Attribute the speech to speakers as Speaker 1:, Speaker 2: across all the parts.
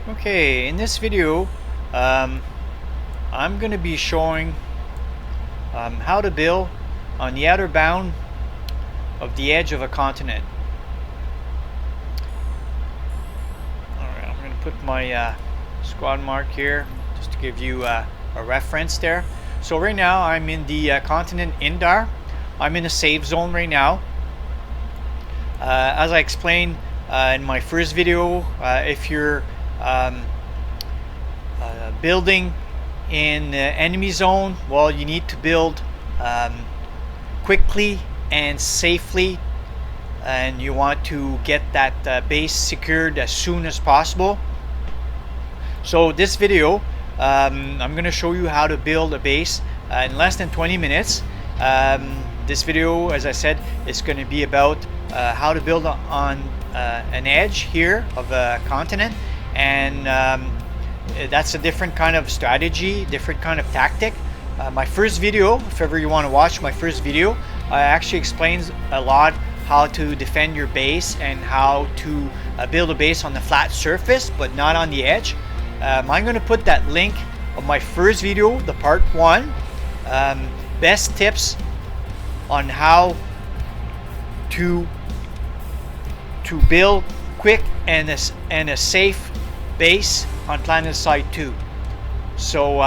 Speaker 1: Okay, in this video, I'm going to be showing how to build on the outer bound of the edge of a continent. Alright, I'm going to put my squad mark here just to give you a reference there. So right now I'm in the continent Indar. I'm in a safe zone right now. As I explained in my first video, if you're building in the enemy zone, well, you need to build quickly and safely, and you want to get that base secured as soon as possible. So this video, I'm going to show you how to build a base in less than 20 minutes. This video, as I said, is going to be about how to build on an edge here of a continent, and that's a different kind of strategy, different kind of tactic. My first video, if ever you want to watch my first video, actually explains a lot how to defend your base and how to build a base on the flat surface but not on the edge. I'm going to put that link of my first video, the part 1, best tips on how to build quick and a safe base on Planetside 2. So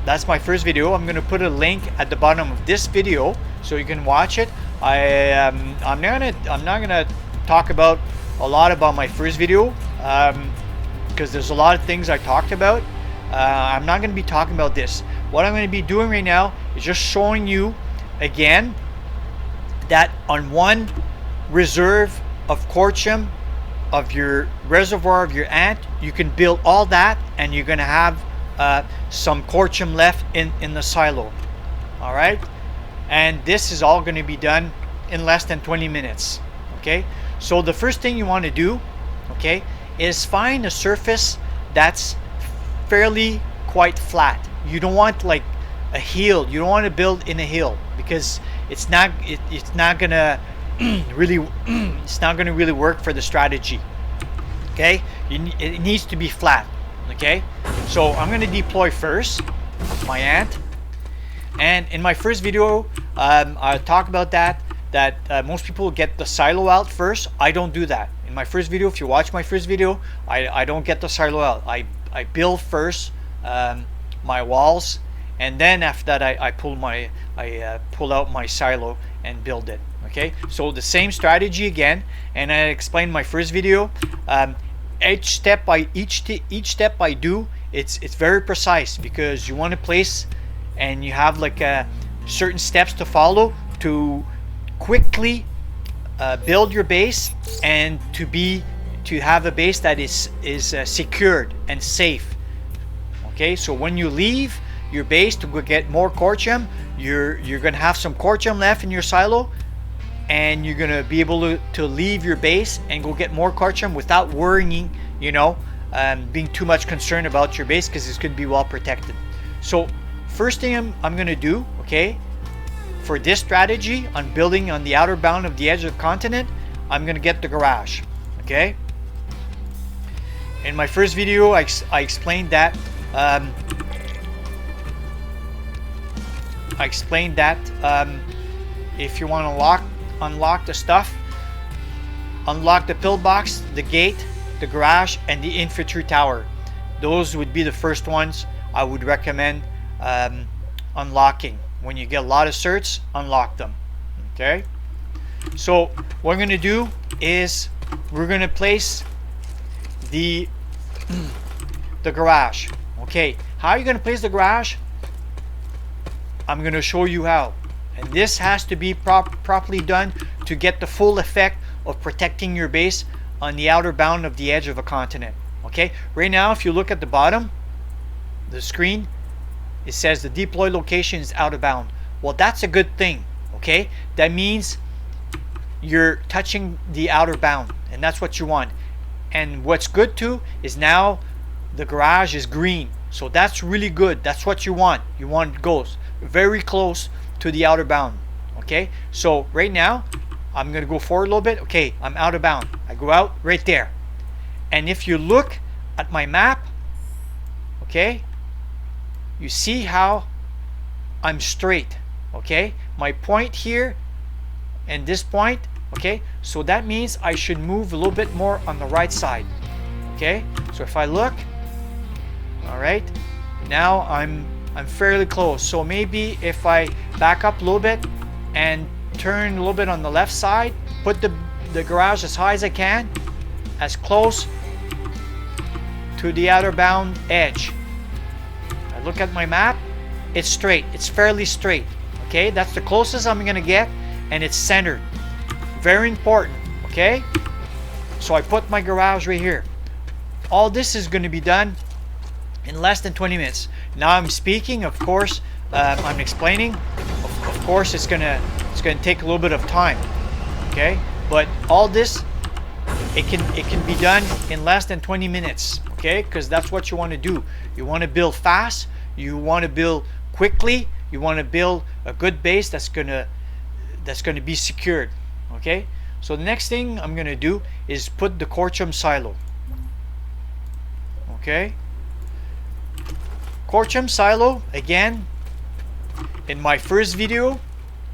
Speaker 1: that's my first video. I'm going to put a link at the bottom of this video so you can watch it. I'm not gonna talk about a lot about my first video because there's a lot of things I talked about. I'm not going to be talking about this. What I'm going to be doing right now is just showing you again that on one reserve of cortium of your reservoir of your ant, you can build all that and you're going to have some cortium left in the silo. All right, and this is all going to be done in less than 20 minutes. Okay, so the first thing you want to do, okay, is find a surface that's fairly quite flat. You don't want like a hill. You don't want to build in a hill because it's not gonna really it's not gonna really work for the strategy. Okay, it needs to be flat. Okay, so I'm gonna deploy first my ant, and in my first video I talked about that most people get the silo out first. I don't do that. In my first video, if you watch my first video, I don't get the silo out. I build first my walls, and then after that I pull out my silo and build it. Okay, so the same strategy again, and I explained in my first video. Each step I do, it's very precise because you want to place, and you have like certain steps to follow to quickly build your base and to have a base that is secured and safe. Okay, so when you leave your base to go get more cortium, you're gonna have some cortium left in your silo, and you're gonna be able to leave your base and go get more cortium without worrying, being too much concerned about your base because it's gonna be well protected. So first thing I'm gonna do, okay, for this strategy on building on the outer bound of the edge of the continent, I'm gonna get the garage. Okay, in my first video I explained that if you want to unlock the stuff, unlock the pillbox, the gate, the garage, and the infantry tower. Those would be the first ones I would recommend unlocking. When you get a lot of certs, unlock them. Okay, so what we're going to do is we're going to place the garage. Okay, how are you going to place the garage? I'm going to show you how, and this has to be properly done to get the full effect of protecting your base on the outer bound of the edge of a continent. Okay, right now if you look at the bottom the screen, it says the deploy location is out of bound. Well, that's a good thing. Okay, that means you're touching the outer bound, and that's what you want. And what's good too is now the garage is green, so that's really good. That's what you want. You want it goes very close to the outer bound. Okay, so right now I'm gonna go forward a little bit. Okay, I'm out of bound. I go out right there, and if you look at my map, okay, you see how I'm straight, okay? My point here and this point, okay? So that means I should move a little bit more on the right side, okay? So if I look, all right, now I'm fairly close. So maybe if I back up a little bit and turn a little bit on the left side, put the garage as high as I can, as close to the outer bound edge. I look at my map, it's straight, it's fairly straight, okay? That's the closest I'm gonna get, and it's centered. Very important, okay? So I put my garage right here. All this is gonna be done in less than 20 minutes. Now I'm speaking, of course, I'm explaining. Of course, it's gonna take a little bit of time, okay? But all this, it can be done in less than 20 minutes, okay? Because that's what you want to do. You want to build fast. You want to build quickly. You want to build a good base that's gonna be secured, okay? So the next thing I'm gonna do is put the cortium silo, okay? Cortium silo, again, in my first video,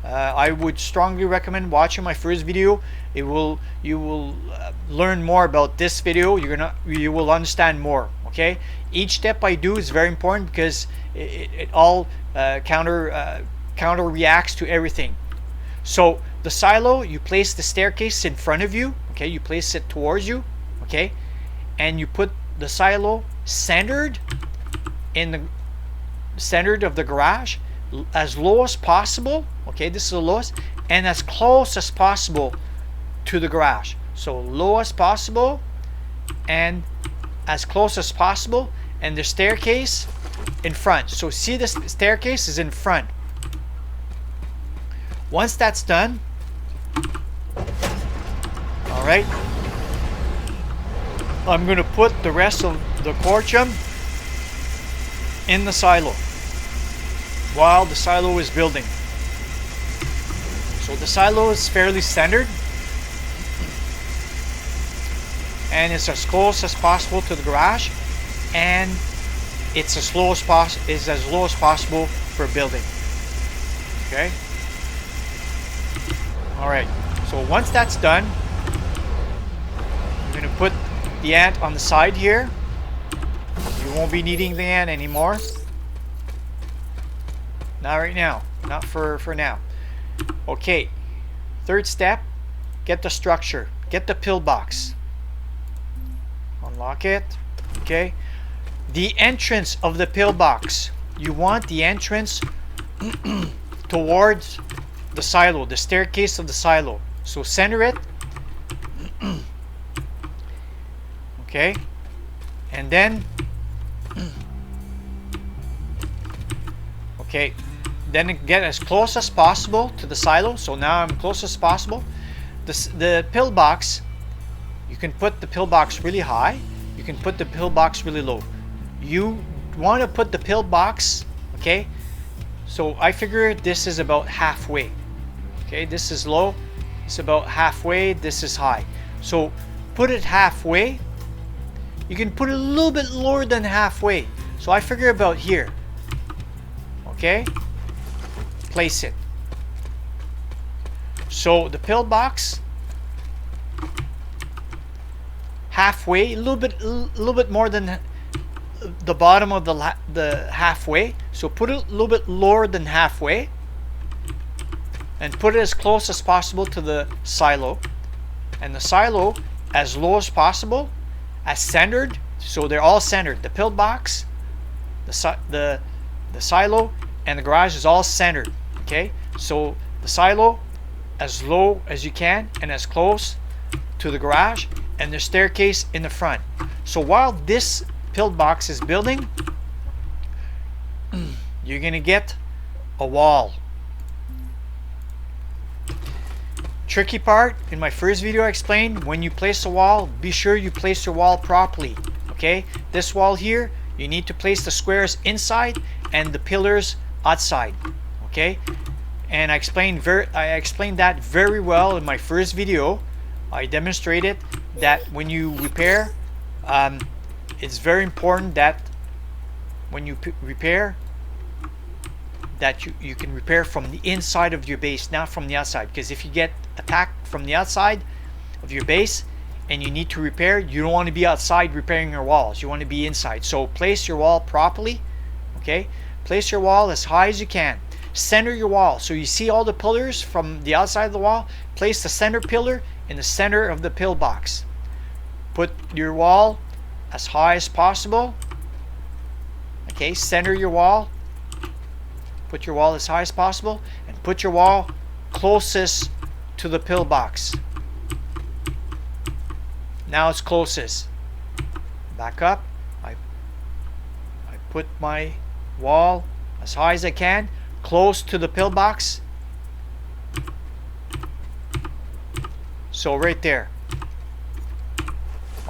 Speaker 1: I would strongly recommend watching my first video. You will learn more about this video. You will understand more, okay? Each step I do is very important because it all counter reacts to everything. So the silo, you place the staircase in front of you, okay? You place it towards you, okay? And you put the silo centered in the centered of the garage, as low as possible, okay? This is the lowest, and as close as possible to the garage. So low as possible and as close as possible, and the staircase in front. So see, the staircase is in front. Once that's done, all right, I'm going to put the rest of the cortium in the silo while the silo is building. So the silo is fairly centered and it's as close as possible to the garage, and it's as low as possible for building, okay? All right, so once that's done, I'm going to put the ant on the side here. You won't be needing the ant anymore. Not right now. Not for now. Okay. Third step, get the structure. Get the pillbox. Unlock it. Okay. The entrance of the pillbox. You want the entrance towards the silo, the staircase of the silo. So center it. Okay. And then okay, then get as close as possible to the silo. So now I'm close as possible. The pillbox, you can put the pillbox really high, you can put the pillbox really low. You want to put the pillbox, okay, so I figure this is about halfway. Okay, this is low, it's about halfway, this is high. So put it halfway. You can put it a little bit lower than halfway. So I figure about here. Okay? Place it. So the pillbox halfway, a little bit more than the bottom of the halfway. So put it a little bit lower than halfway and put it as close as possible to the silo. And the silo as low as possible, as centered, so they're all centered. The pillbox, the silo, and the garage is all centered. Okay, so the silo as low as you can and as close to the garage, and the staircase in the front. So while this pillbox is building, you're gonna get a wall. Tricky part, in my first video I explained, when you place a wall, be sure you place your wall properly. Okay, this wall here, you need to place the squares inside and the pillars outside. Okay, and I explained that very well in my first video. I demonstrated that when you repair it's very important that when you repair, that you can repair from the inside of your base, not from the outside. Because if you get attacked from the outside of your base and you need to repair, you don't want to be outside repairing your walls. You want to be inside. So place your wall properly. Okay, place your wall as high as you can. Center your wall. So you see all the pillars from the outside of the wall. Place the center pillar in the center of the pillbox. Put your wall as high as possible. Okay, center your wall. Put your wall as high as possible, and put your wall closest to the pillbox. Now it's closest. Back up. I put my wall as high as I can, close to the pillbox. So right there.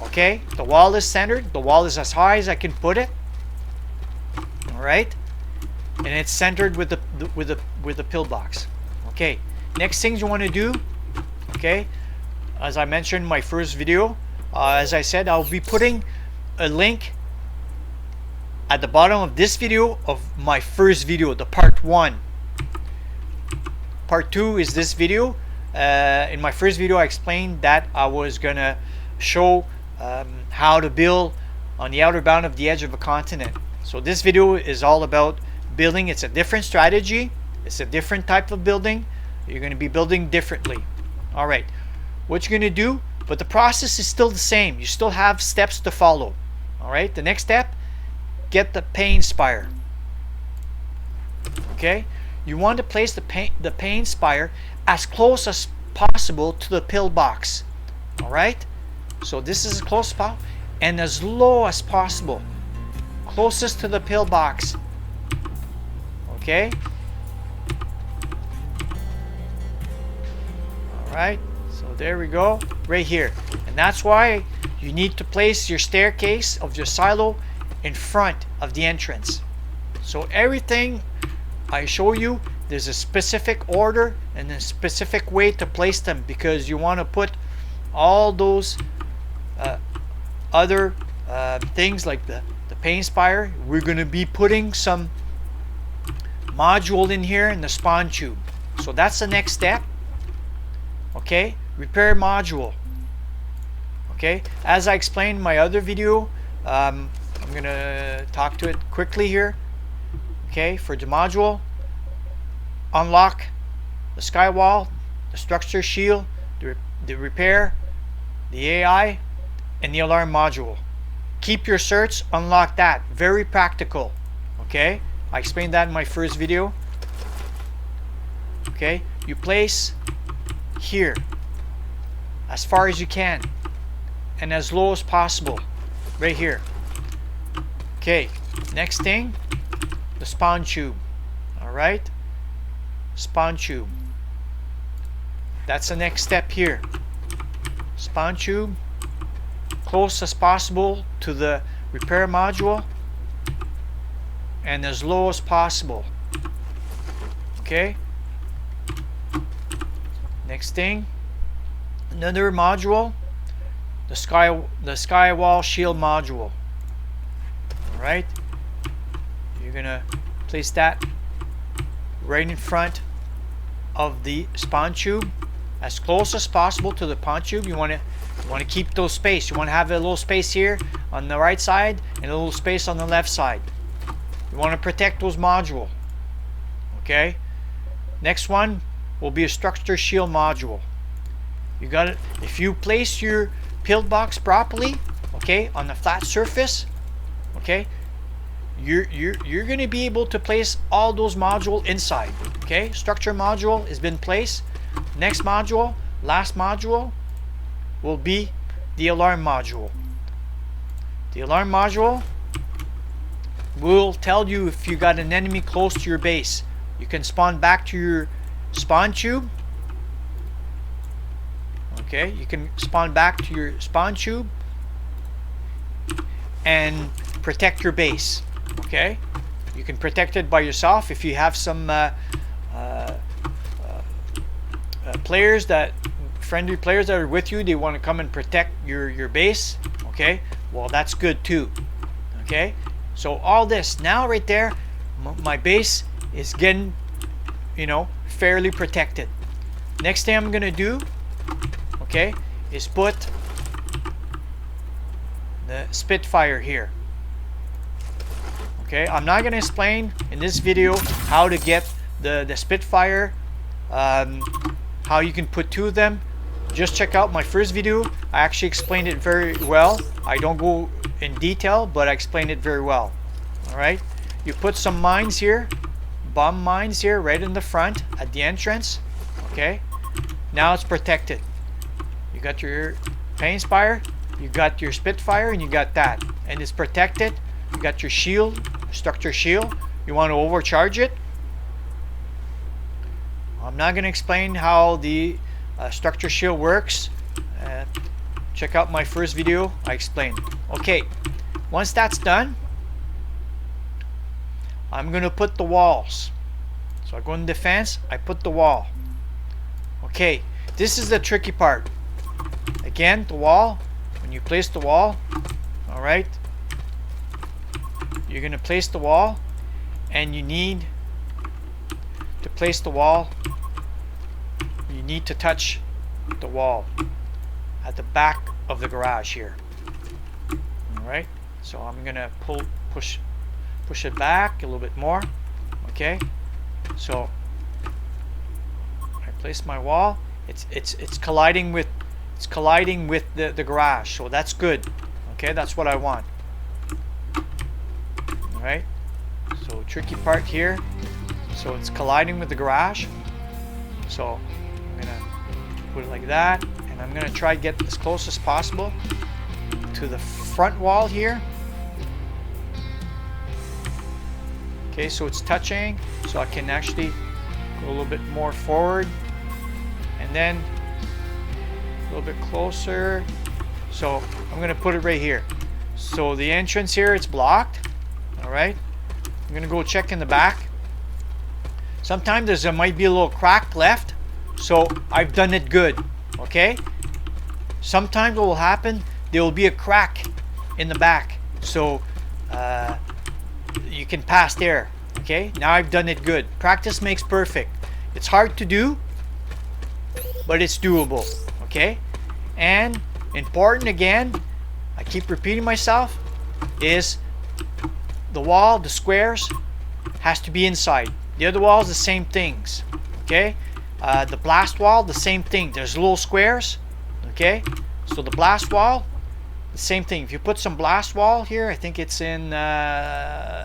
Speaker 1: Okay, the wall is centered. The wall is as high as I can put it. All right, and it's centered with the pillbox. Okay, next things you want to do. Okay, as I mentioned in my first video, as I said, I'll be putting a link at the bottom of this video of my first video, the part 1. Part 2 is this video. In my first video I explained that I was gonna show how to build on the outer bound of the edge of a continent. So this video is all about building. It's a different strategy. It's a different type of building. You're going to be building differently. All right, what you're going to do, but the process is still the same. You still have steps to follow. All right, the next step, get the pane spire. Okay, you want to place the pane spire as close as possible to the pillbox. All right, so this is as close as possible and as low as possible, closest to the pillbox. Okay. All right. So there we go, right here. And that's why you need to place your staircase of your silo in front of the entrance. So everything I show you, there's a specific order and a specific way to place them, because you want to put all those other things like the pane spire. We're going to be putting some module in here in the spawn tube. So that's the next step. Okay, repair module. Okay, as I explained in my other video, I'm gonna talk to it quickly here. Okay, for the module, unlock the skywall, the structure shield, the repair, the AI, and the alarm module. Keep your certs, unlock that. Very practical. Okay, I explained that in my first video. Okay, you place here as far as you can and as low as possible, right here. Okay, next thing, the spawn tube. All right, spawn tube. That's the next step here. Spawn tube close as possible to the repair module and as low as possible. Okay, next thing, another module, the skywall shield module. All right, you're gonna place that right in front of the spawn tube, as close as possible to the spawn tube. You want to keep those space. You want to have a little space here on the right side and a little space on the left side. You want to protect those modules. Okay, next one will be a structure shield module. You got it. If you place your pillbox properly, okay, on the flat surface, okay, you're going to be able to place all those modules inside. Okay, structure module has been placed. Next module, last module, will be the alarm module. The alarm module will tell you if you got an enemy close to your base. You can spawn back to your spawn tube. Okay, you can spawn back to your spawn tube and protect your base. Okay, you can protect it by yourself. If you have some friendly players that are with you, they want to come and protect your base. Okay, well, that's good too. Okay, so all this now right there, my base is getting, you know, fairly protected. Next thing I'm gonna do, okay, is put the Spitfire here. Okay, I'm not gonna explain in this video how to get the Spitfire, how you can put two of them. Just check out my first video. I actually explained it very well. I don't go in detail, but I explained it very well. All right, you put some mines here, bomb mines here, right in the front at the entrance. Okay, now it's protected. You got your Planespire, you got your Spitfire, and you got that, and it's protected. You got your shield, structure shield. You want to overcharge it. I'm not going to explain how the structure shield works. Check out my first video. I explained. Okay, once that's done, I'm going to put the walls. So I go in defense, I put the wall. Okay, this is the tricky part. Again, the wall, when you place the wall, all right, you're going to place the wall, and you need to place the wall, you need to touch the wall at the back of the garage here. All right, so I'm going to push it back a little bit more. Okay, so I place my wall. It's colliding with the garage, so that's good. Okay, that's what I want. All right, so tricky part here. So it's colliding with the garage. So I'm gonna put it like that, and I'm gonna try to get as close as possible to the front wall here. Okay, so it's touching, so I can actually go a little bit more forward, and then a little bit closer. So I'm gonna put it right here. So the entrance here, it's blocked. All right, I'm gonna go check in the back. Sometimes there might be a little crack left, so I've done it good. Okay, sometimes what will happen, there will be a crack in the back, so you can pass there. Okay, now I've done it good. Practice makes perfect. It's hard to do, but it's doable. Okay, and important, again, I keep repeating myself, is the wall, the squares, has to be inside. The other walls, the same things. Okay, the blast wall, the same thing. There's little squares. Okay, so the blast wall, the same thing. If you put some blast wall here, I think it's in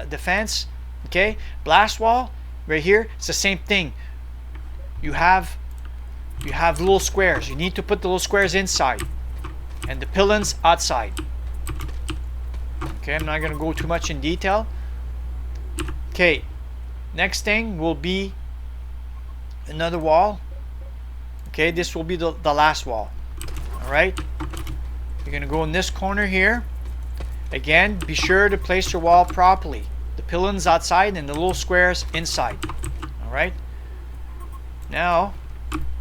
Speaker 1: defense. Okay, blast wall right here, it's the same thing. You have little squares. You need to put the little squares inside, and the pylons outside. Okay, I'm not going to go too much in detail. Okay, next thing will be another wall. Okay, this will be the last wall. All right, you're going to go in this corner here. Again, be sure to place your wall properly. The pylons outside and the little squares inside. All right, now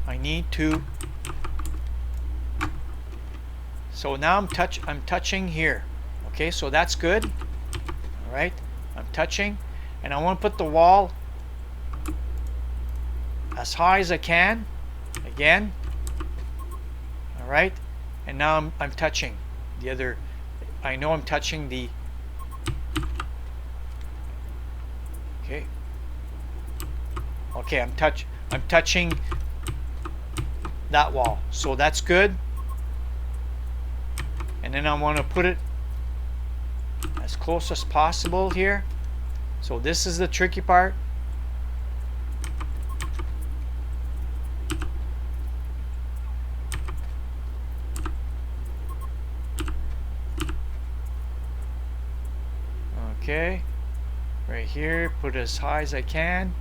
Speaker 1: I need to, so now I'm touching here. Okay, so that's good. All right, I'm touching, and I want to put the wall as high as I can. Again. All right, and now I'm touching the other. I know I'm touching the. Okay. Okay, I'm touching that wall, so that's good. And then I want to put it as close as possible here. So this is the tricky part. Okay, right here, put it as high as I can.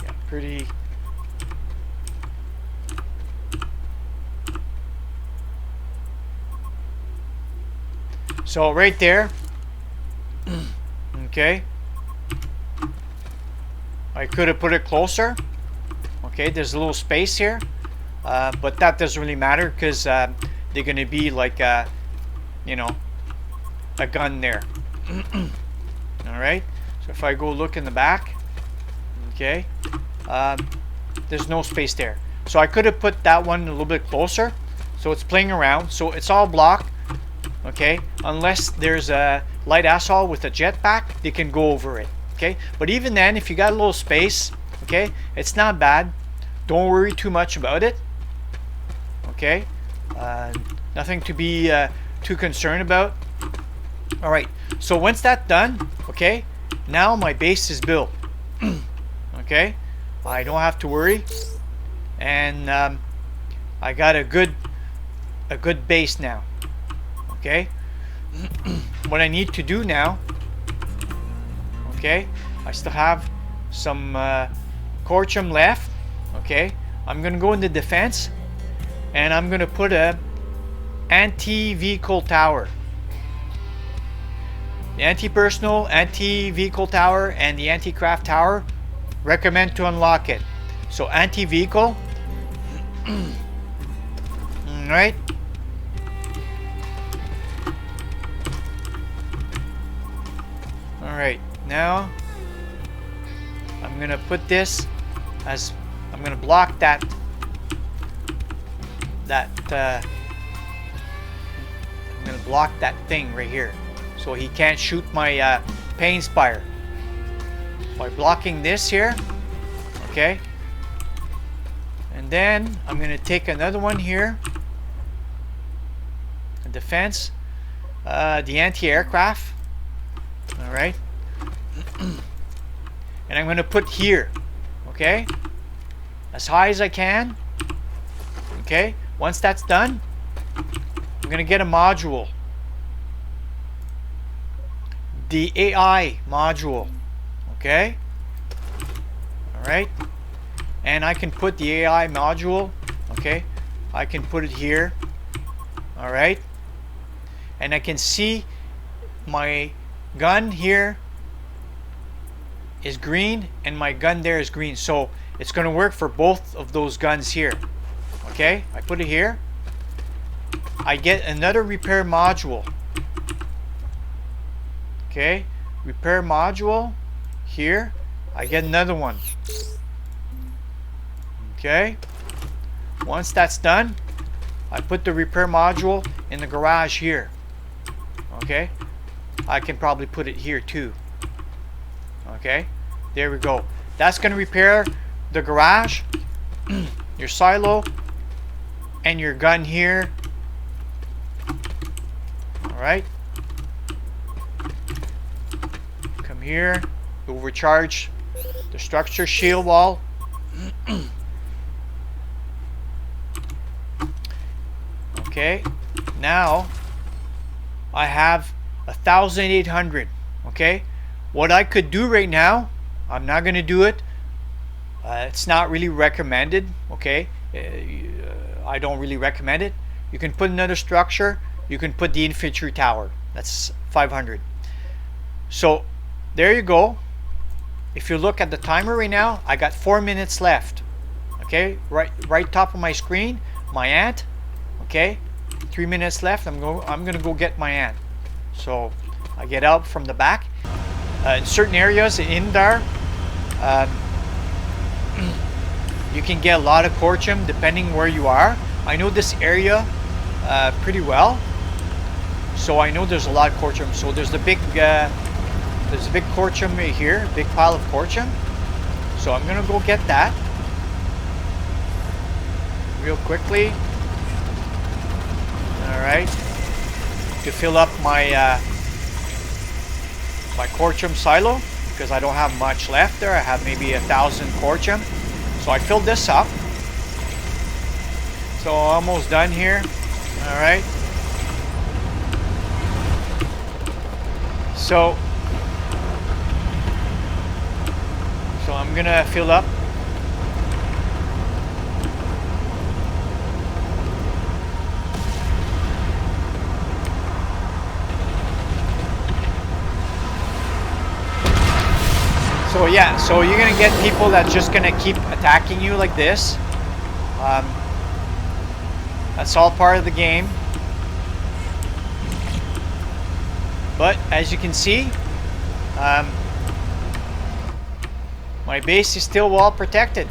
Speaker 1: Yeah, pretty. So right there, okay, I could have put it closer. Okay, there's a little space here, but that doesn't really matter because they're going to be like you know, a gun there. All right, so if I go look in the back, okay, there's no space there. So I could have put that one a little bit closer, so it's playing around. So it's all blocked, okay, unless there's a light assault with a jetpack, they can go over it. Okay, but even then, if you got a little space, okay, it's not bad. Don't worry too much about it. Okay, nothing to be too concerned about. All right, so once that's done, okay, now my base is built. Okay, I don't have to worry, and I got a good base now. Okay, what I need to do now, okay, I still have some cortium left. Okay, I'm gonna go into defense, and I'm gonna put a anti-vehicle tower. The anti-personal, anti-vehicle tower, and the anti-craft tower, recommend to unlock it. So anti-vehicle. Alright. Alright, now I'm gonna put this as, I'm gonna block that I'm gonna block that thing right here, so he can't shoot my pain spire by blocking this here. Okay, and then I'm gonna take another one here, a defense, the anti-aircraft. All right, and I'm gonna put here, okay, as high as I can. Okay, once that's done, I'm gonna get a module, the AI module. Okay, all right, and I can put the AI module, okay, I can put it here. All right, and I can see my gun here is green and my gun there is green, so it's going to work for both of those guns here. Okay, I put it here, I get another repair module. Okay, repair module here, I get another one. Okay, once that's done, I put the repair module in the garage here. Okay, I can probably put it here too. Okay, there we go. That's going to repair the garage, your silo, and your gun here. Alright, come here, overcharge the structure shield wall. Okay, now I have 1,800. Okay, what I could do right now, I'm not going to do it. It's not really recommended. Okay, I don't really recommend it. You can put another structure. You can put the infantry tower. That's 500. So there you go. If you look at the timer right now, I got 4 minutes left. Okay, right top of my screen, my ant. Okay, 3 minutes left. I'm gonna go get my ant. So I get out from the back. In certain areas in there, you can get a lot of cortium depending where you are. I know this area pretty well, so I know there's a lot of cortium. So there's a big cortium right here, big pile of cortium. So I'm gonna go get that real quickly. All right, to fill up my my cortium silo, because I don't have much left there. I have maybe 1,000 cortium, so I filled this up. So almost done here. All right, so I'm gonna fill up. So yeah, so you're gonna get people that's just gonna keep attacking you like this. That's all part of the game. But as you can see, my base is still well protected.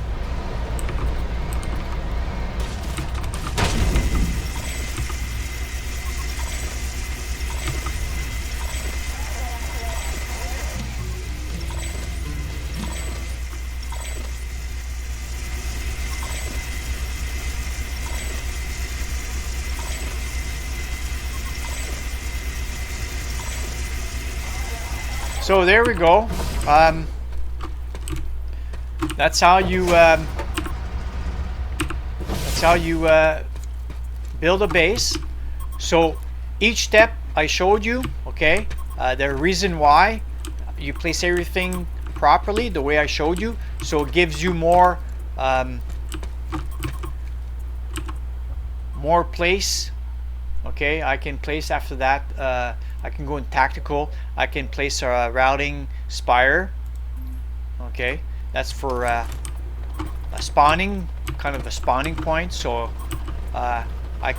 Speaker 1: So there we go. That's how you build a base. So each step I showed you, okay, the reason why you place everything properly the way I showed you, so it gives you more place. Okay, I can place after that. I can go in tactical. I can place a routing spire. Okay, that's for a spawning, kind of a spawning point. So I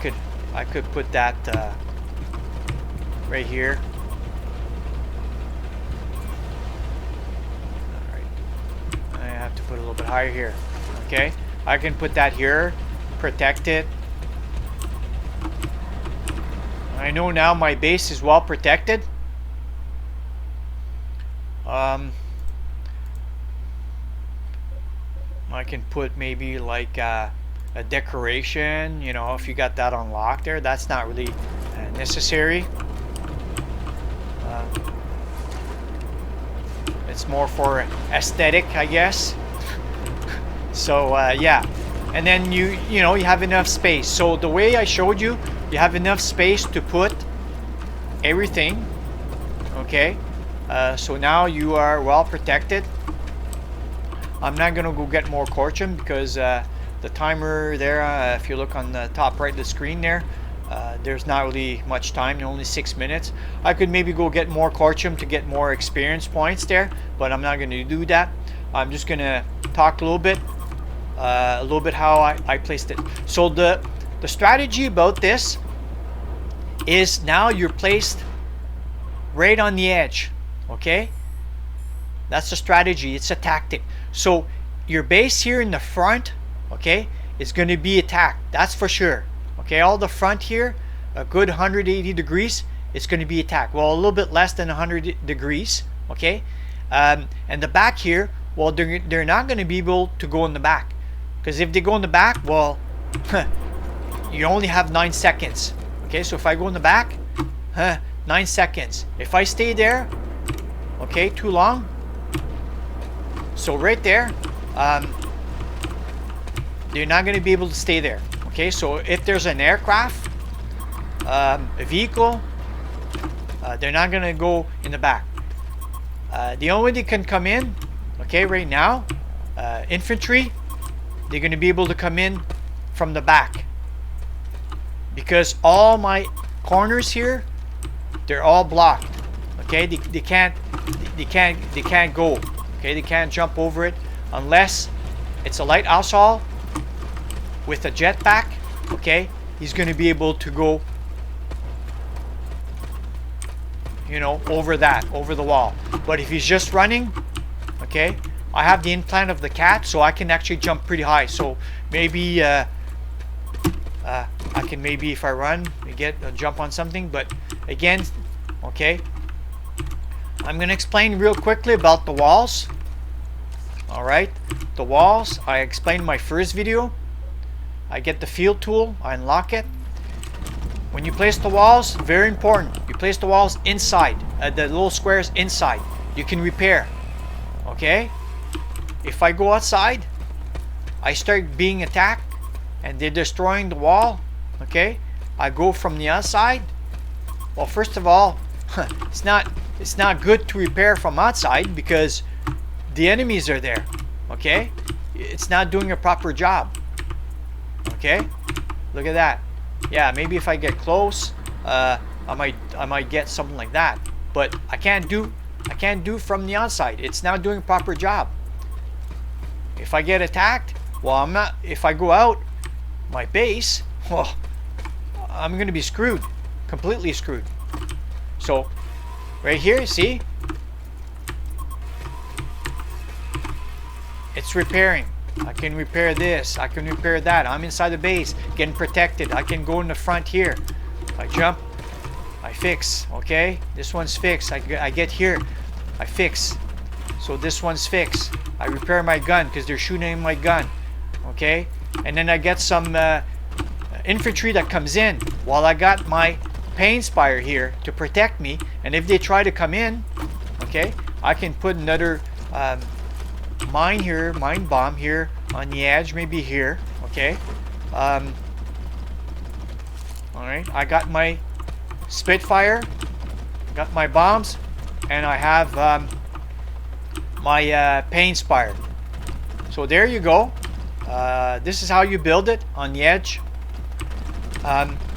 Speaker 1: could put that right here. All right, I have to put a little bit higher here. Okay, I can put that here, protect it. I know now my base is well protected. I can put maybe like a decoration, you know, if you got that unlocked there. That's not really necessary. It's more for aesthetic, I guess. So yeah, and then you know, you have enough space. So the way I showed you, you have enough space to put everything. Okay, so now you are well protected. I'm not gonna go get more cortium because the timer there, if you look on the top right of the screen there, there's not really much time, only 6 minutes. I could maybe go get more cortium to get more experience points there, but I'm not gonna do that. I'm just gonna talk a little bit how I placed it. So the strategy about this is now you're placed right on the edge. Okay, that's the strategy. It's a tactic. So your base here in the front, okay, is going to be attacked. That's for sure. Okay, all the front here, a good 180 degrees, it's going to be attacked. Well, a little bit less than 100 degrees. Okay, and the back here, well, they're not going to be able to go in the back, because if they go in the back, well, you only have 9 seconds. Okay, so if I go in the back, 9 seconds. If I stay there, okay, too long. So right there, they're not going to be able to stay there. Okay, so if there's an aircraft, a vehicle, they're not going to go in the back. The only way they can come in, okay, right now, infantry, they're going to be able to come in from the back, because all my corners here, they're all blocked. Okay, they can't go. Okay, they can't jump over it unless it's a light assault with a jetpack. Okay, he's going to be able to go, you know, over the wall. But if he's just running, okay, I have the implant of the cat, so I can actually jump pretty high. So maybe I can, maybe if I run, get a jump on something. But again, okay, I'm gonna explain real quickly about the walls. All right, the walls, I explained in my first video. I get the field tool, I unlock it. When you place the walls, very important, you place the walls inside, the little squares inside. You can repair. Okay, if I go outside, I start being attacked and they're destroying the wall. Okay, I go from the outside. Well, first of all, it's not good to repair from outside because the enemies are there. Okay, it's not doing a proper job. Okay, look at that. Yeah, maybe if I get close, I might get something like that. But I can't do I can't do from the outside. It's now doing a proper job. If I get attacked, well, I'm not. If I go out my base, well, I'm gonna be screwed, completely screwed. So right here, see, it's repairing. I can repair this, I can repair that. I'm inside the base, getting protected. I can go in the front here. I jump, I fix. Okay, this one's fixed. I get here, I fix. So this one's fixed. I repair my gun because they're shooting my gun. Okay, and then I get some infantry that comes in while I got my pain spire here to protect me. And if they try to come in, okay, I can put another mine here, mine bomb here on the edge, maybe here. Okay, all right, I got my Spitfire, got my bombs, and I have my pain spire. So there you go. This is how you build it on the edge.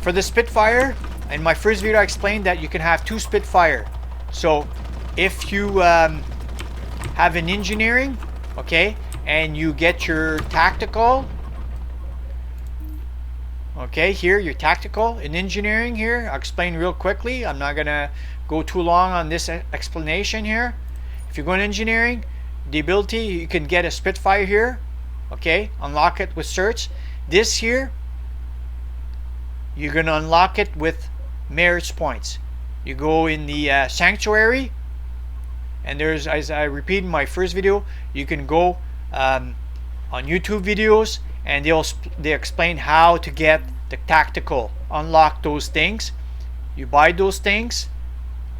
Speaker 1: For the Spitfire, in my first video I explained that you can have 2 Spitfire. So if you have an engineering, okay, and you get your tactical, okay, here your tactical and engineering here, I'll explain real quickly. I'm not gonna go too long on this explanation here. If you go in engineering, the ability, you can get a Spitfire here, okay, unlock it with search. This here, you're gonna unlock it with merits points. You go in the sanctuary, and there's, as I repeat in my first video, you can go on YouTube videos, and they explain how to get the tactical, unlock those things. You buy those things,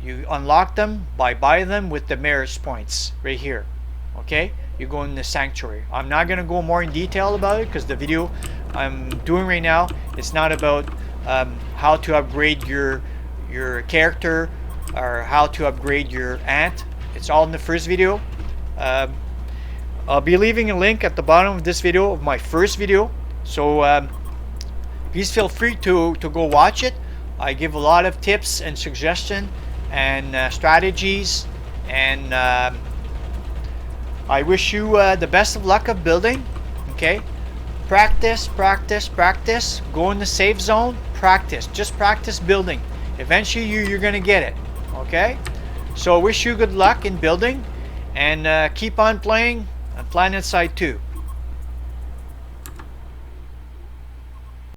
Speaker 1: you unlock them by buying them with the merits points right here. Okay, you go in the sanctuary. I'm not gonna go more in detail about it because the video I'm doing right now, it's not about how to upgrade your character or how to upgrade your ant. It's all in the first video. I'll be leaving a link at the bottom of this video of my first video, so please feel free to go watch it. I give a lot of tips and suggestions and strategies, and I wish you the best of luck of building. Okay, practice, practice, practice. Go in the safe zone, practice, just practice building. Eventually you're gonna get it. Okay, so wish you good luck in building, and keep on playing on Planetside 2.